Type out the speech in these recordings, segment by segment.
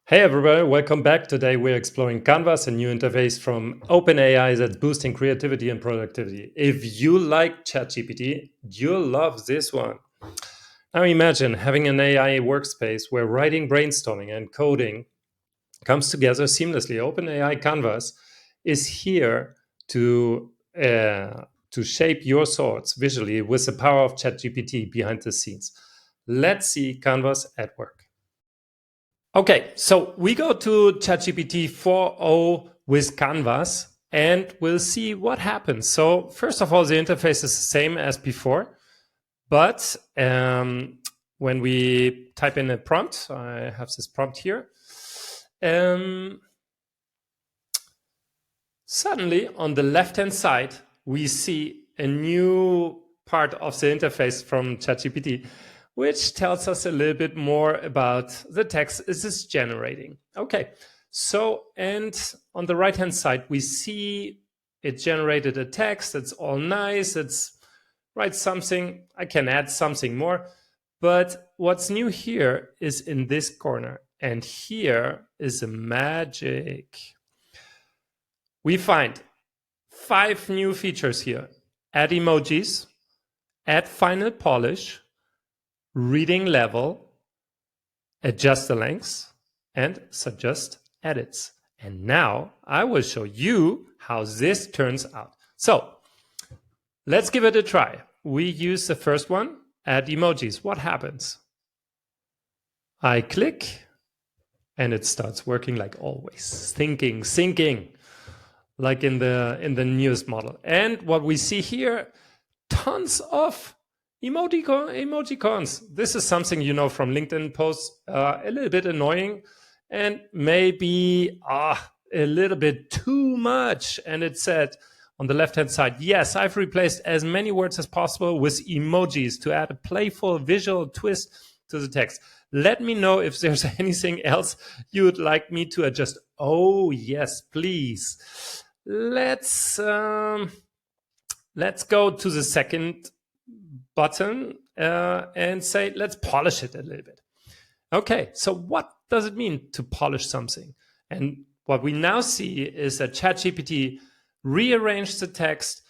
Hey everybody, welcome back. Today we're exploring Canvas, a new interface from OpenAI that's boosting creativity and productivity. If you like ChatGPT, you'll love this one. Now imagine having an AI workspace where writing, brainstorming, and coding comes together seamlessly. OpenAI Canvas is here to shape your thoughts visually with the power of ChatGPT behind the scenes. Let's see Canvas at work. Okay, so we go to ChatGPT 4.0 with Canvas and we'll see what happens. So first of all, the interface is the same as before, but when we type in a prompt, I have this prompt here, suddenly on the left-hand side, we see a new part of the interface from ChatGPT, which tells us a little bit more about the text it is generating. Okay, so, and on the right-hand side, we see it generated a text. It's all nice. It's write something. I can add something more. But what's new here is in this corner. And here is the magic. We find 5 new features here. Add emojis, add final polish, reading level, adjust the lengths, and suggest edits. And now I will show you how this turns out. So let's give it a try. We use the first one, add emojis. What happens? I click and it starts working like always, thinking, syncing, like in the newest model. And what we see here, tons of emojicons. This is something you know from LinkedIn posts, a little bit annoying and maybe a little bit too much. And it said on the left-hand side, yes, I've replaced as many words as possible with emojis to add a playful visual twist to the text. Let me know if there's anything else you would like me to adjust. Oh, yes, please. Let's go to the second button and say, let's polish it a little bit. Okay, so what does it mean to polish something? And what we now see is that ChatGPT rearranged the text.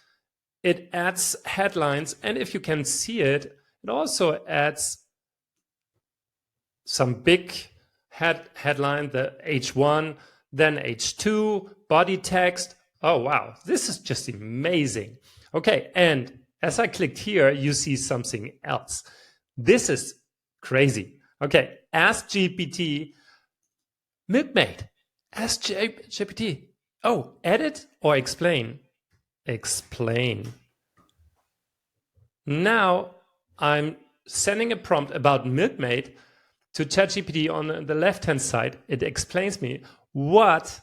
It adds headlines. And if you can see it, it also adds some big headline, the H1, then H2, body text. Oh, wow, this is just amazing. Okay, and as I clicked here, you see something else. This is crazy. Okay, ask GPT, Milkmaid, ask GPT. Oh, edit or explain? Explain. Now I'm sending a prompt about Milkmaid to ChatGPT on the left-hand side. It explains me what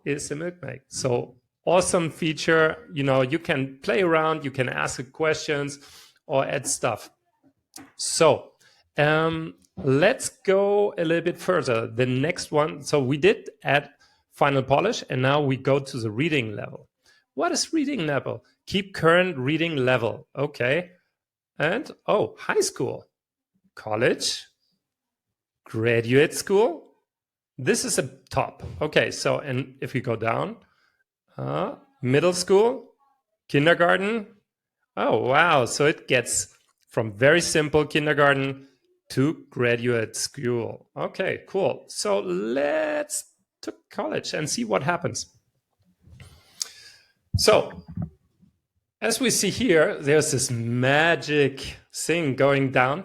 is a milkmaid. So awesome feature. You know, you can play around, you can ask it questions or add stuff. So let's go a little bit further. The next one, so we did add final polish and now we go to the reading level. What is reading level? Keep current reading level. Okay. And oh, high school, college, graduate school. This is a top. Okay, so, and if we go down, middle school, kindergarten. Oh, wow. So it gets from very simple kindergarten to graduate school. Okay, cool. So let's to college and see what happens. So as we see here, there's this magic thing going down.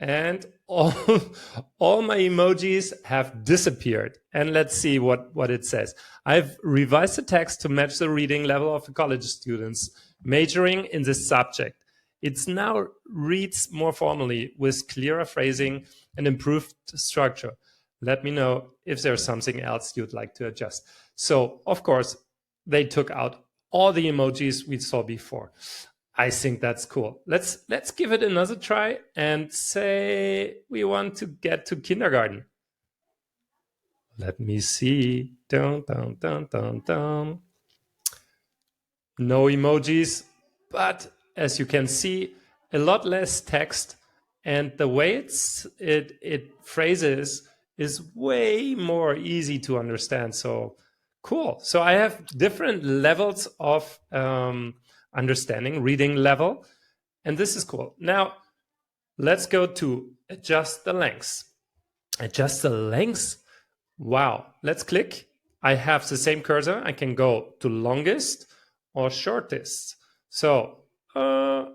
And all my emojis have disappeared. And let's see what it says. I've revised the text to match the reading level of the college students majoring in this subject. It now reads more formally with clearer phrasing and improved structure. Let me know if there's something else you'd like to adjust. So, of course, they took out all the emojis we saw before. I think that's cool. Let's give it another try and say we want to get to kindergarten. Let me see. Dun, dun, dun, dun, dun. No emojis, but as you can see, a lot less text, and the way it phrases is way more easy to understand. So cool. So I have different levels of understanding, reading level, and this is cool. Now let's go to adjust the length. Adjust the length. Wow. Let's click. I have the same cursor. I can go to longest or shortest. So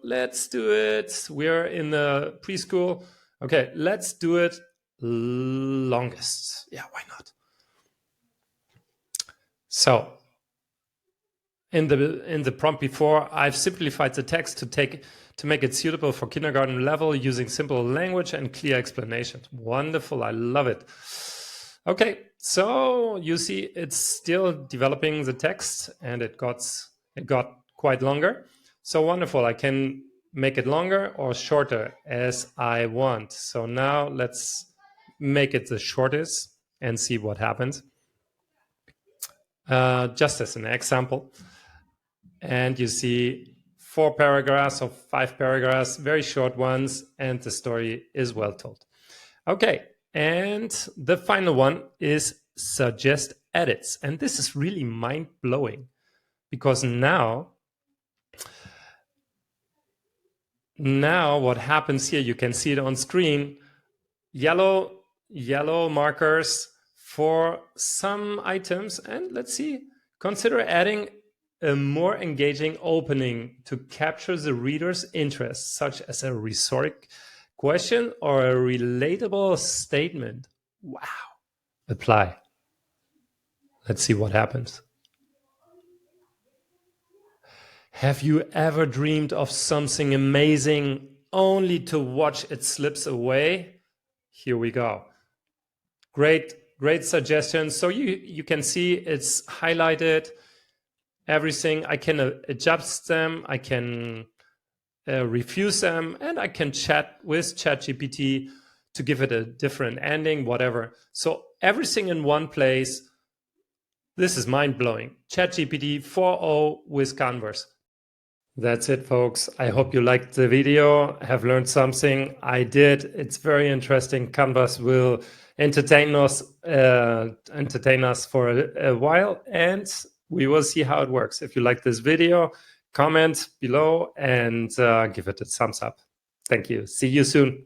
let's do it. We're in the preschool. Okay, let's do it longest. Yeah, why not? So in the prompt before, I've simplified the text to make it suitable for kindergarten level using simple language and clear explanations. Wonderful. I love it. Okay, so you see it's still developing the text, and it got quite longer. So wonderful. I can make it longer or shorter as I want. So now let's make it the shortest and see what happens. Just as an example. And you see 4 paragraphs or 5 paragraphs, very short ones, and the story is well told. Okay, and the final one is suggest edits. And this is really mind-blowing because now what happens here, you can see it on screen, yellow markers for some items. And let's see, consider adding a more engaging opening to capture the reader's interest, such as a rhetoric question or a relatable statement. Wow. Apply. Let's see what happens. Have you ever dreamed of something amazing only to watch it slips away? Here we go. Great suggestions. So you can see it's highlighted. Everything. I can adjust them, I can refuse them, and I can chat with ChatGPT to give it a different ending, whatever. So everything in one place. This is mind-blowing. ChatGPT 4.0 with Canvas. That's it, folks. I hope you liked the video, have learned something. I did. It's very interesting. Canvas will entertain us for a while, and we will see how it works. If you like this video, comment below and give it a thumbs up. Thank you. See you soon.